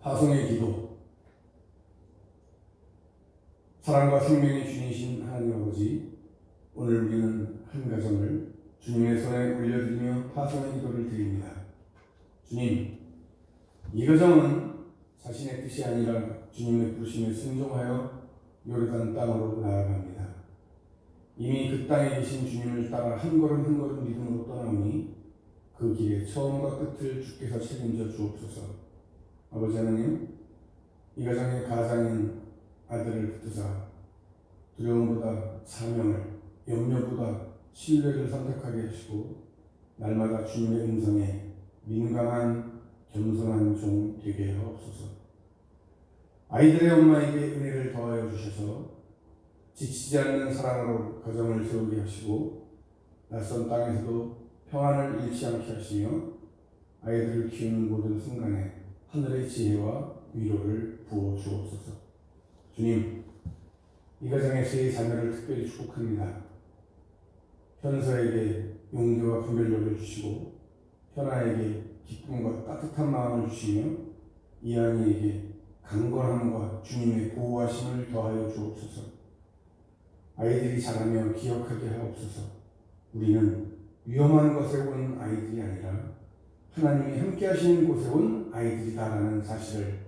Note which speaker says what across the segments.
Speaker 1: 파송의 기도. 사랑과 생명의 주이신 하나님 아버지, 오늘 우리는 한 가정을 주님의 손에 올려드리며 파송의 기도를 드립니다. 주님, 이 가정은 자신의 뜻이 아니라 주님의 부르심에 순종하여 요르단 땅으로 나아갑니다. 이미 그 땅에 계신 주님을 따라 한 걸음 한 걸음 믿음으로 떠나오니 그 길의 처음과 끝을 주께서 책임져 주옵소서. 아버지 하나님, 이 가정의 가장인 아들을 붙드사 두려움보다 사명을, 염려보다 신뢰를 선택하게 하시고 날마다 주님의 음성에 민감한 겸손한 종 되게 하옵소서. 아이들의 엄마에게 은혜를 더하여 주셔서 지치지 않는 사랑으로 가정을 세우게 하시고 낯선 땅에서도 평안을 잃지 않게 하시며 아이들을 키우는 모든 순간에 하늘의 지혜와 위로를 부어 주옵소서. 주님, 이 가정의 세 자녀를 특별히 축복합니다. 현서에게 용기와 분별력을 주시고 현아에게 기쁨과 따뜻한 마음을 주시며 이한이에게 강건함과 주님의 보호하심을 더하여 주옵소서. 아이들이 자라며 기억하게 하옵소서. 우리는 위험한 곳에 온 아이들이 아니라 하나님이 함께 하시는 곳에 온 아이들이다라는 사실을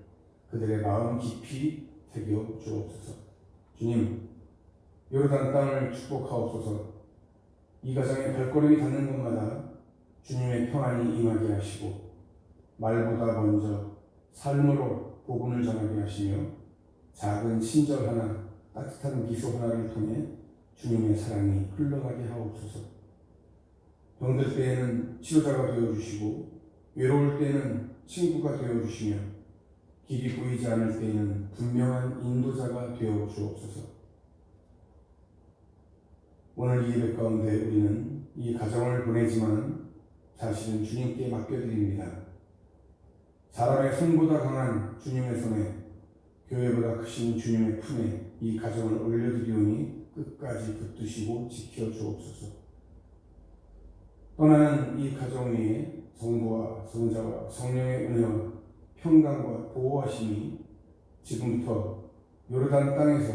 Speaker 1: 그들의 마음 깊이 새겨 주옵소서. 주님, 요르단 땅을 축복하옵소서. 이 가정의 발걸음이 닿는 곳마다 주님의 평안이 임하게 하시고 말보다 먼저 삶으로 복음을 전하게 하시며 작은 친절 하나, 따뜻한 미소 하나를 통해 주님의 사랑이 흘러가게 하옵소서. 병들 때에는 치료자가 되어주시고 외로울 때에는 친구가 되어주시며 길이 보이지 않을 때에는 분명한 인도자가 되어 주옵소서. 오늘 이 예배 가운데 우리는 이 가정을 보내지만 사실은 주님께 맡겨드립니다. 사람의 손보다 강한 주님의 손에, 교회보다 크신 주님의 품에 이 가정을 올려드리오니 끝까지 붙드시고 지켜 주옵소서. 떠나는 이 가정 위에 성부와 성자와 성령의 은혜와 평강과 보호하심이 지금부터 요르단 땅에서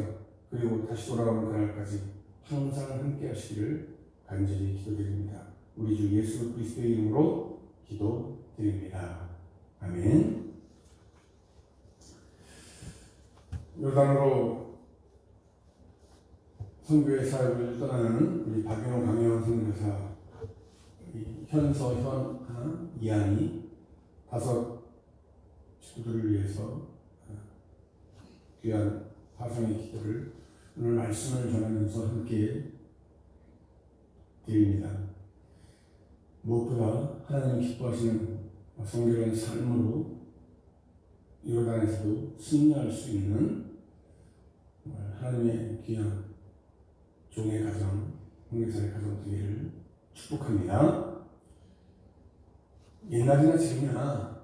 Speaker 1: 그리고 다시 돌아오는 그날까지 항상 함께 하시기를 간절히 기도드립니다. 우리 주 예수 그리스도의 이름으로 기도드립니다. 아멘. 요르단으로 선교의 사역을 떠나는 우리 박윤호 강혜원 선교사, 현서, 현아, 이한이 5 식구들을 위해서 귀한 파송의 기도를 오늘 말씀을 전하면서 함께 드립니다. 무엇보다 하나님 기뻐하시는 성결한 삶으로 요르단에서도 승리할 수 있는 하나님의 귀한 종의 가정, 홍계사의 가정 되기를 축복합니다. 옛날이나 지금이나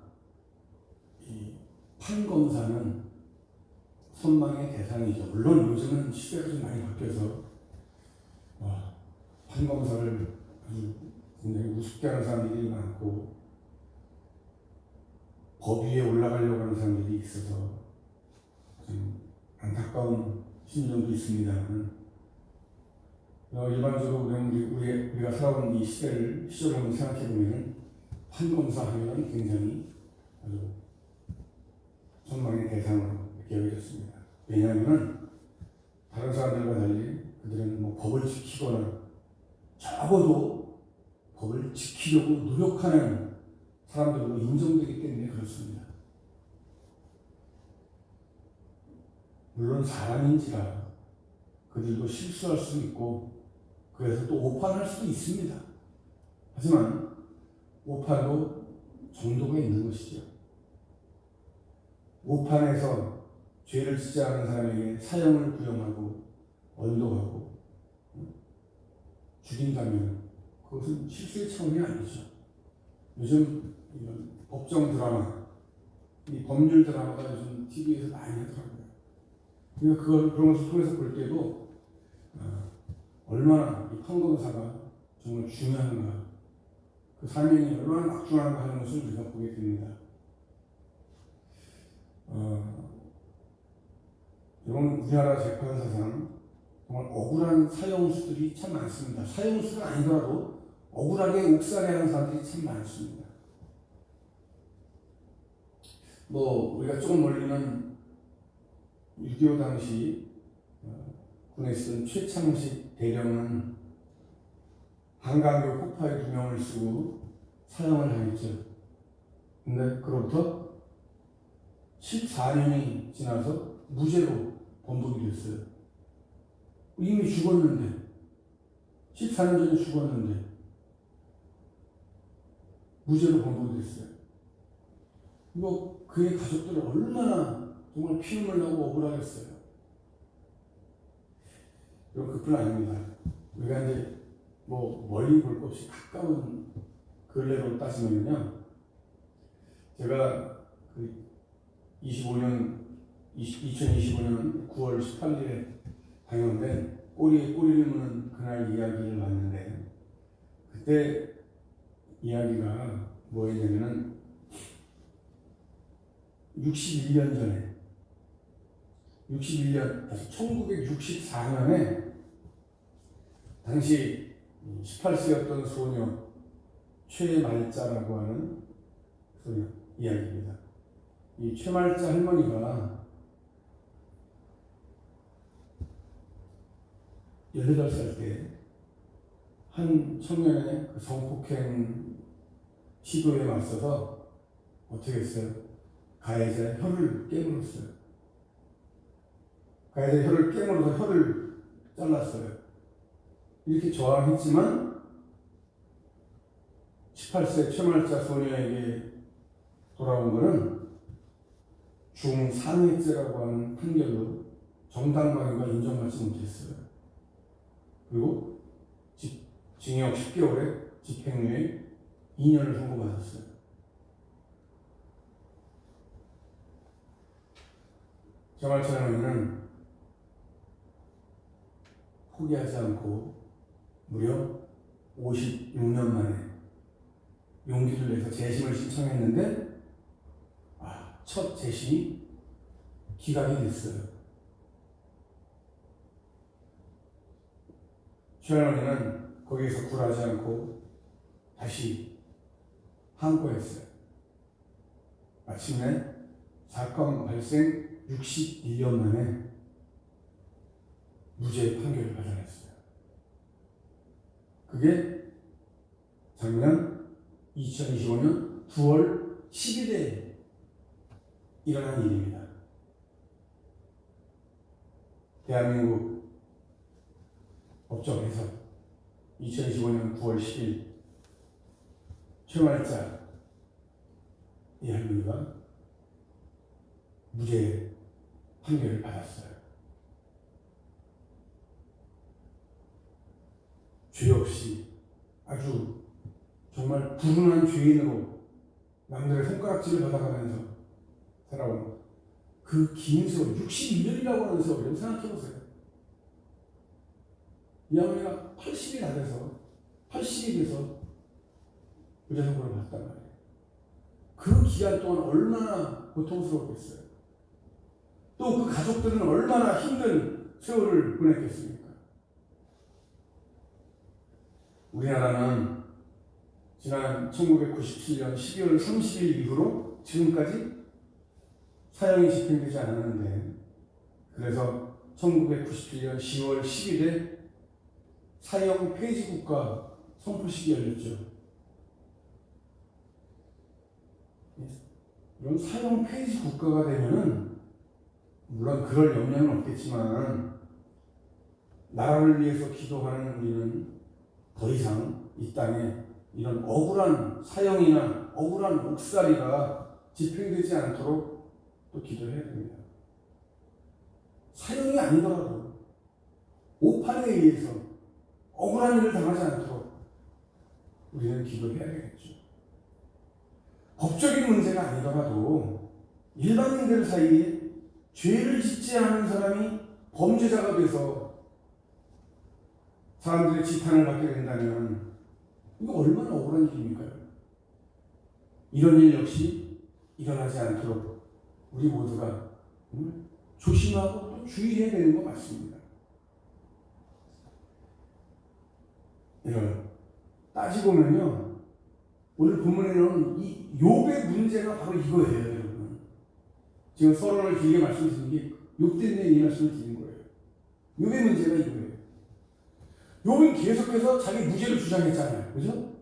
Speaker 1: 이 판검사는 선망의 대상이죠. 물론 요즘은 시대가 좀 많이 바뀌어서 판검사를 아주 굉장히 우습게 하는 사람들이 많고 법 위에 올라가려고 하는 사람들이 있어서 좀 안타까운 심정도 있습니다만 일반적으로 우리가 살아온 이 시대를 한번 생각해보면 판검사 하면 굉장히 아주 선망의 대상으로 여겨졌습니다. 왜냐하면 다른 사람들과 달리 그들은 법을 지키거나 적어도 법을 지키려고 노력하는 사람들로 인정되기 때문에 그렇습니다. 물론 사람인지라 그들도 실수할 수도 있고 그래서 또 오판할 수도 있습니다. 하지만 오판도 정도가 있는 것이죠. 오판에서 죄를 짓지 않은 사람에게 사형을 부용하고 언도하고 죽인다면 그것은 실수의 차원이 아니죠. 요즘 이런 법정 드라마, 이 법률 드라마가 요즘 TV에서 많이 하더라고요. 그러니까 그런 것을 통해서 볼 때도 얼마나 이 판검사가 정말 중요한가, 그 사명이 얼마나 막중한가 하는 것을 우리가 보게 됩니다. 여러분, 우리나라 재판사상 정말 억울한 사형수들이 참 많습니다. 사형수가 아니더라도 억울하게 옥살이하는 사람들이 참 많습니다. 우리가 조금 멀리는 6.25 당시 군에 쓰던 최창식 대령은 한강교 폭파에 2명을 쓰고 사형을 당했죠. 근데 그로부터 14년이 지나서 무죄로 번복이 됐어요. 이미 죽었는데, 14년 전에 죽었는데 무죄로 번복이 됐어요. 그의 가족들은 얼마나 정말 피눈물 나고 억울하겠어요. 이건 그뿐 아닙니다. 우리가 이제 멀리 볼 것 없이 가까운 근래로 따지면요, 제가 2025년 9월 18일에 방영된 꼬리에 꼬리를 무는 그날 이야기를 봤는데, 그때 이야기가 뭐였냐면은 61년 전에 1964년에 당시 18세였던 소녀 최말자라고 하는 소녀 이야기입니다. 이 최말자 할머니가 18살 때 한 청년의 성폭행 시도에 맞서서 어떻게 했어요? 가해자의 혀를 깨물었어요. 가해자의 혀를 깨물어서 혀를 잘랐어요. 이렇게 저항했지만 18세 최말자 소녀에게 돌아온 것은 중상해죄라고 하는 판결로 정당방위가 인정받지 못했어요. 그리고 징역 10개월에 집행유예 2년을 선고받았어요. 최말자 할머니는 포기하지 않고 무려 56년 만에 용기를 내서 재심을 신청했는데 첫 재심이 기각이 됐어요. 최할머니는 거기에서 굴하지 않고 다시 항고했어요. 마침내 사건 발생 61년 만에 무죄 판결을 받아냈어요. 그게 작년 2025년 9월 10일에 일어난 일입니다. 대한민국 법정에서 2025년 9월 10일 최말자 이 할머니가 무죄 판결을 받았어요. 죄 없이 아주 정말 불운한 죄인으로 남들의 손가락질을 받아가면서 살아온 그 긴 세월, 61년이라고 하는 세월을 생각해보세요. 이 할머니가 80이 다 돼서 80이 돼서 무죄선고를 받았단 말이에요. 그 기간 동안 얼마나 고통스러웠겠어요. 또 그 가족들은 얼마나 힘든 세월을 보냈겠습니까? 우리나라는 지난 1997년 12월 30일 이후로 지금까지 사형이 집행되지 않았는데, 그래서 1997년 10월 10일에 사형 폐지 국가 선포식이 열렸죠. 이런 사형 폐지 국가가 되면은 물론 그럴 염려는 없겠지만 나라를 위해서 기도하는 우리는 더 이상 이 땅에 이런 억울한 사형이나 억울한 옥살이가 집행되지 않도록 또 기도해야 됩니다. 사형이 아니더라도 오판에 의해서 억울한 일을 당하지 않도록 우리는 기도해야 되겠죠. 법적인 문제가 아니더라도 일반인들 사이에 죄를 짓지 않은 사람이 범죄자가 돼서 사람들의 지탄을 받게 된다면 이거 얼마나 억울한 일입니까요? 이런 일 역시 일어나지 않도록 우리 모두가 조심하고 또 주의해야 되는 거 맞습니다. 이런 따지고 보면요, 오늘 본문에는 이 욥의 문제가 바로 이거예요, 여러분. 지금 서론을 길게 말씀드린 게 욥 때문에 이 말씀을 드린 거예요. 욥의 문제가 이거예요. 욥은 계속해서 자기 무죄를 주장했잖아요, 그죠?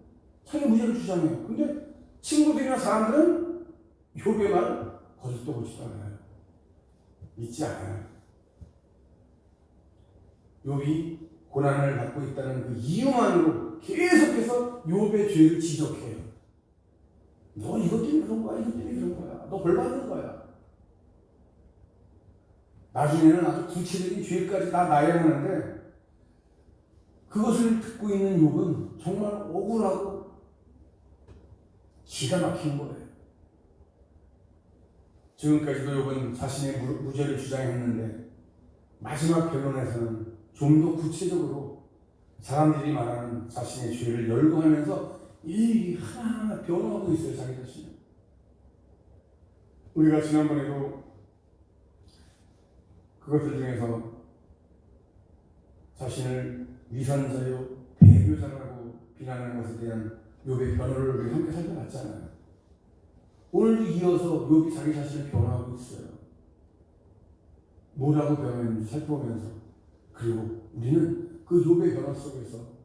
Speaker 1: 자기 무죄를 주장해요. 근데 친구들이나 사람들은 욥의 말 거짓도 보지도 않아요. 믿지 않아요. 욥이 고난을 받고 있다는 그 이유만으로 계속해서 욥의 죄를 지적해요. 너 이것 때문에 그런 거야, 이것 때문에 그런 거야, 너 벌 받는 거야. 나중에는 아주 구체적인 죄까지 다 나열하는데, 그것을 듣고 있는 욥은 정말 억울하고 기가 막힌 거예요. 지금까지도 욥은 자신의 무죄를 주장했는데, 마지막 변론에서는 좀 더 구체적으로 사람들이 말하는 자신의 죄를 열거하면서 일일이 하나하나 변호하고 있어요, 자기 자신을. 우리가 지난번에도 그것들 중에서 자신을 위선자요, 배교자라고 비난하는 것에 대한 욥의 변호를 우리 함께 살펴봤잖아요. 오늘도 이어서 욥이 자기 자신을 변호하고 있어요. 뭐라고 변호했는지 살펴보면서, 그리고 우리는 그 욥의 변호 속에서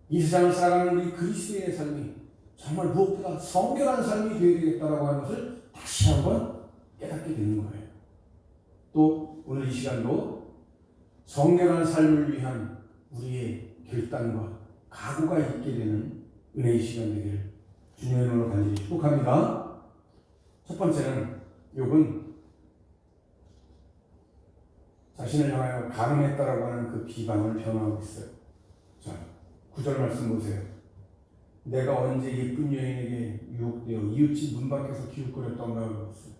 Speaker 1: 이 세상을 살아가는 우리 그리스도인의 삶이 정말 무엇보다 성결한 삶이 되어야 되겠다라고 하는 것을 다시 한번 깨닫게 되는 거예요. 또 오늘 이 시간도 성결한 삶을 위한 우리의 결단과 각오가 있게 되는 은혜의 시간 되기를 주님의 이름으로 간절히 축복합니다. 첫 번째는 욥은 자신을 향하여 가늠했다라고 하는 그 비방을 변호하고 있어요. 자, 9절 말씀 보세요. 내가 언제 예쁜 여인에게 유혹되어 이웃집 문 밖에서 기웃거렸던가 그랬어요.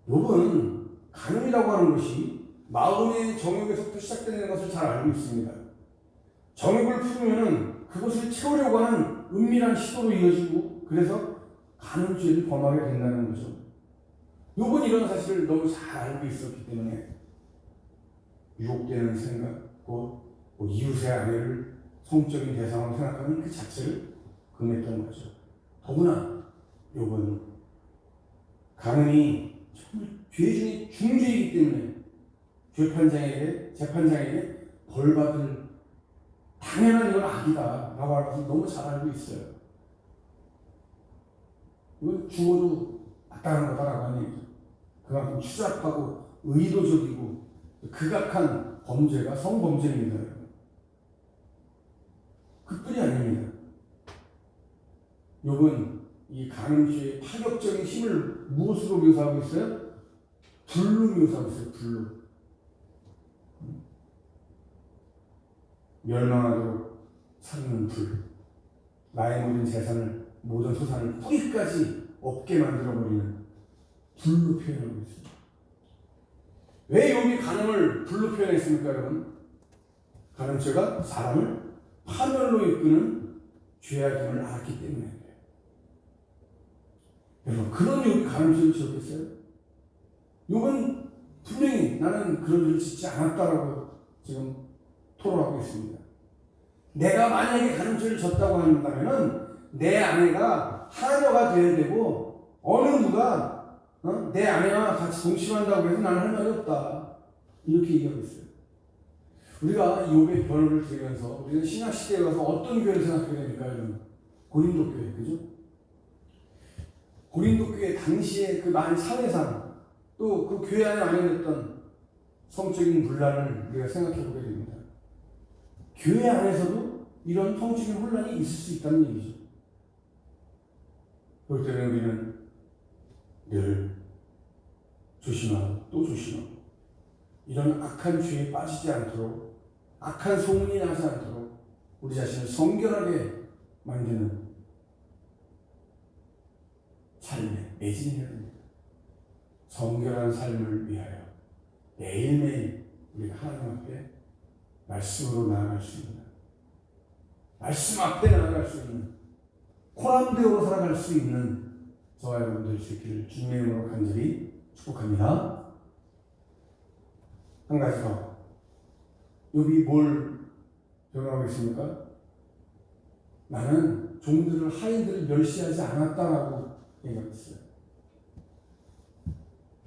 Speaker 1: 욥은 가늠이라고 하는 것이 마음의 정욕에서부터 시작되는 것을 잘 알고 있습니다. 정욕을 품으면 그것을 채우려고 하는 은밀한 시도로 이어지고, 그래서 가늠죄를 범하게 된다는 거죠. 욥은 이런 사실을 너무 잘 알고 있었기 때문에 유혹되는 생각, 곧 이웃의 아내를 성적인 대상으로 생각하는 그 자체를 금했던 거죠. 더구나 욥은 가늠이 정말 죄 중에 중죄이기 때문에 재판장에게 벌받을 당연한 이건 악이다 라고 할 것을 너무 잘 알고 있어요. 이건 죽어도 마땅한 거다라고 하는 얘기죠. 그만큼 추잡하고 의도적이고 극악한 범죄가 성범죄입니다. 그뿐이 아닙니다. 욥은 이 가늠죄의 파격적인 힘을 무엇으로 묘사하고 있어요? 불로 묘사하고 있어요. 불로. 멸망하도록 사르는 불. 나의 모든 재산을, 모든 소산을 뿌리까지 없게 만들어버리는 불로 표현하고 있습니다. 왜 욥이 가늠을 불로 표현했습니까, 여러분? 가늠죄가 사람을 파멸로 이끄는 죄악임을 알았기 때문에. 여러분, 그런 욥이 가늠죄를 지었겠어요? 욥은 분명히 나는 그런 죄를 짓지 않았다라고 지금 토로하고 있습니다. 내가 만약에 가늠죄를 졌다고 한다면 내 아내가 하녀가 되어야 되고, 어느 누가 내 아내와 같이 동침한다고 해서 나는 할 말이 없다, 이렇게 얘기하고 있어요. 우리가 욥의 변호를 들으면서 우리는 신약 시대에 가서 어떤 교회를 생각하게 됩니까, 여러분? 고린도 교회, 그죠? 고린도 교회 당시에 그 많은 사회상, 또 그 교회 안에 만연했던 성적인 분란을 우리가 생각해 보게 됩니다. 교회 안에서도 이런 성적인 혼란이 있을 수 있다는 얘기죠. 그럴 때는 우리는 늘 조심하고 또 조심하고, 이런 악한 죄에 빠지지 않도록, 악한 소문이 나지 않도록 우리 자신을 성결하게 만드는 삶에 매진해야 됩니다. 성결한 삶을 위하여 매일매일 우리가 하나님 앞에 말씀으로 나아갈 수 있는, 말씀 앞에 나아갈 수 있는, 코람되어 살아갈 수 있는 저와 여러분 될 수 있기를 주님의 이름으로 간절히 축복합니다. 한 가지 더. 욥이 뭘 변호하고 있습니까? 나는 종들을 하인들을 멸시하지 않았다라고 얘기하고 있어요.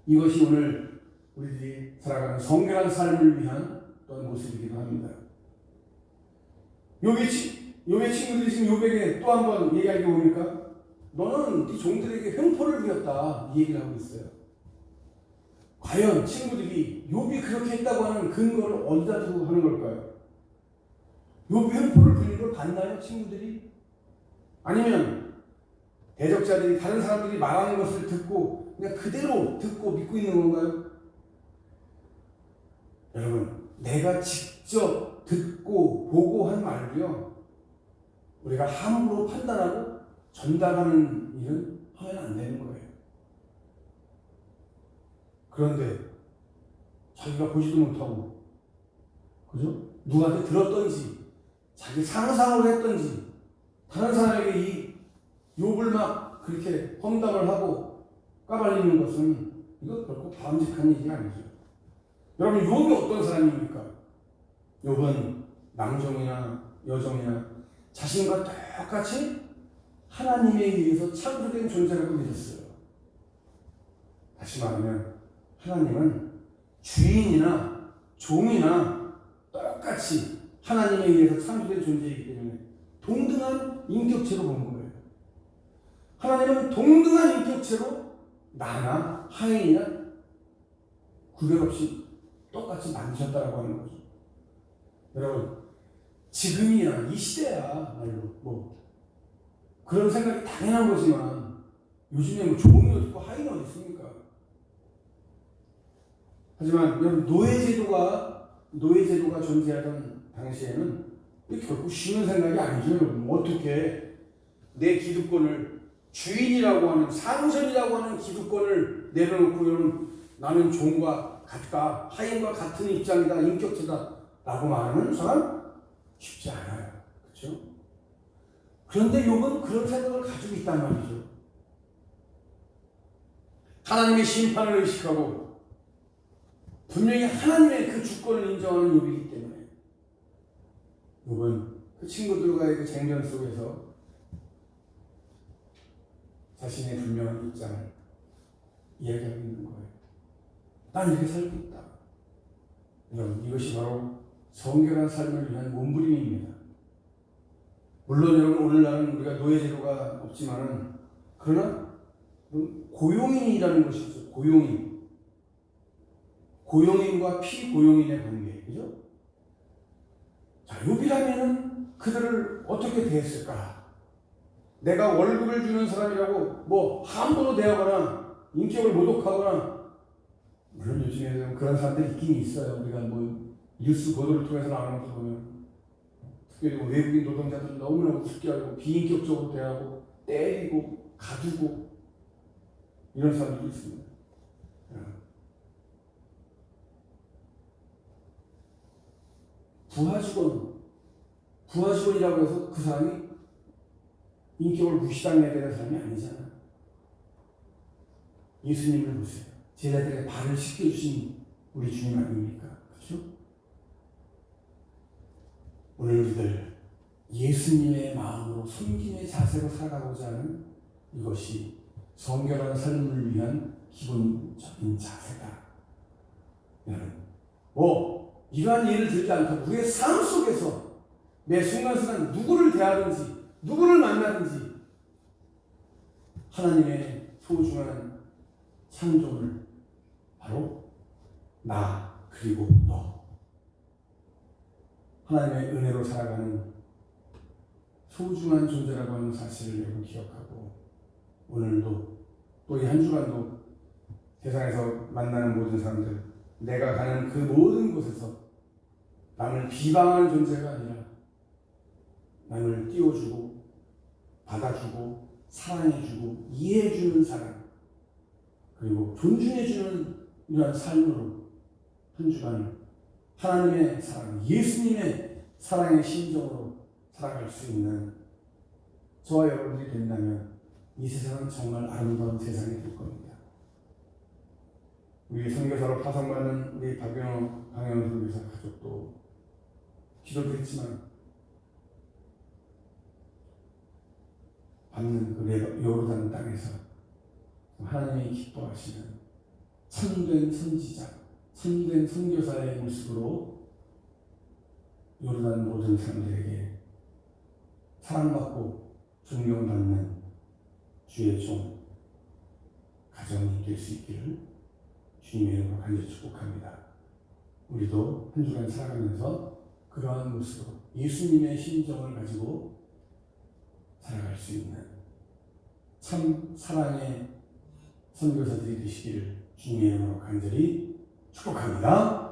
Speaker 1: 이것이 오늘 우리들이 살아가는 성결한 삶을 위한 어떤 모습이기도 합니다. 욥의 친구들이 지금 욥에게 또 한 번 얘기할 게 뭡니까? 너는 네 종들에게 횡포를 부렸다, 이 얘기를 하고 있어요. 과연 친구들이 욥이 그렇게 했다고 하는 근거를 어디다 두고 하는 걸까요? 욥이 횡포를 부린 걸 봤나요, 친구들이? 아니면 대적자들이 다른 사람들이 말하는 것을 듣고 그냥 그대로 듣고 믿고 있는 건가요? 여러분, 내가 직접 듣고 보고 한 말을요, 우리가 함부로 판단하고 전달하는 일은 하면 안 되는 거예요. 그런데 자기가 보지도 못하고, 그죠? 누구한테 들었던지, 자기 상상으로 했던지, 다른 사람에게 이 욥을 막 그렇게 험담을 하고 까발리는 것은 이거 결코 바람직한 일이 아니죠. 여러분, 욥이 어떤 사람입니까? 욥은 남종이나 여종이나 자신과 똑같이 하나님에 의해서 창조된 존재라고 믿었어요. 다시 말하면 하나님은 주인이나 종이나 똑같이 하나님에 의해서 창조된 존재이기 때문에 동등한 인격체로 보는 거예요. 하나님은 동등한 인격체로 나나 하인이나 구별 없이 똑같이 만드셨다라고 하는 거죠. 여러분, 지금이야, 이 시대야, 말로 그런 생각이 당연한 거지만 요즘에 뭐 종이 어디 있고 하인이 어디 있습니까? 하지만 여러분, 노예제도가 존재하던 당시에는 결코 쉬운 생각이 아니죠. 여러분, 어떻게 내 기득권을, 주인이라고 하는, 상전이라고 하는 기득권을 내려놓고 여러분, 나는 종과 같다, 하인과 같은 입장이다, 인격체다 라고 말하는 사람 쉽지 않아요. 그렇죠? 그런데 욥은 그런 생각을 가지고 있단 말이죠. 하나님의 심판을 의식하고 분명히 하나님의 그 주권을 인정하는 욥이기 때문에 욥은 그 친구들과의 그 쟁전 속에서 자신의 분명한 입장을 이야기하고 있는 거예요. 난 이렇게 살고 있다. 여러분, 이것이 바로 성결한 삶을 위한 몸부림입니다. 물론 여러분, 오늘날은 우리가 노예제도가 없지만은, 그러나 고용인이라는 것이 있어요. 고용인과 피고용인의 관계, 그죠? 자, 욥이라면은 그들을 어떻게 대했을까? 내가 월급을 주는 사람이라고 뭐 함부로 대하거나 인격을 모독하거나, 물론 요즘에는 그런 사람들이 있긴 있어요. 우리가 뭐 뉴스 보도를 통해서 나오는 거 보면 특별히 외국인 노동자들은 너무나 우습게 하고 비인격적으로 대하고 때리고 가두고 이런 사람들이 있습니다. 부하직원이라고 해서 그 사람이 인격을 무시당해야 되는 사람이 아니잖아. 예수님을 보세요. 제자들에게 발을 씻겨주신 우리 주님 아닙니까? 그렇죠? 오늘 우리들 예수님의 마음으로 섬김의 자세로 살아가고자 하는 이것이 성결한 삶을 위한 기본적인 자세다. 여러분, 이러한 예를 들지 않고 우리의 삶 속에서 매 순간순간 누구를 대하든지 누구를 만나든지 하나님의 소중한 창조물, 바로 나 그리고 너, 하나님의 은혜로 살아가는 소중한 존재라고 하는 사실을 여러분 기억하고, 오늘도 또 이 한 주간도 세상에서 만나는 모든 사람들, 내가 가는 그 모든 곳에서 남을 비방하는 존재가 아니라 남을 띄워주고 받아주고 사랑해주고 이해해주는 사람, 그리고 존중해주는 이러한 삶으로 한 주간 하나님의 사랑, 예수님의 사랑의 심정으로 살아갈 수 있는 저와 여러분들이 된다면 이 세상은 정말 아름다운 세상이 될 겁니다. 우리 우리 선교사로 파송받는 우리 박영호 선교사 가족도 기도도 했지만 받는 그 요르단 땅에서 하나님이 기뻐하시는 참된 선지자, 참된 선교사의 모습으로 요르단 모든 사람들에게 사랑받고 존경받는 주의 종 가정이 될 수 있기를 주님의 이름으로 간절히 축복합니다. 우리도 한 주간 살아가면서 그러한 모습으로 예수님의 심정을 가지고 살아갈 수 있는 참 사랑의 선교사들이 되시기를 주님의 이름으로 간절히 축복합니다.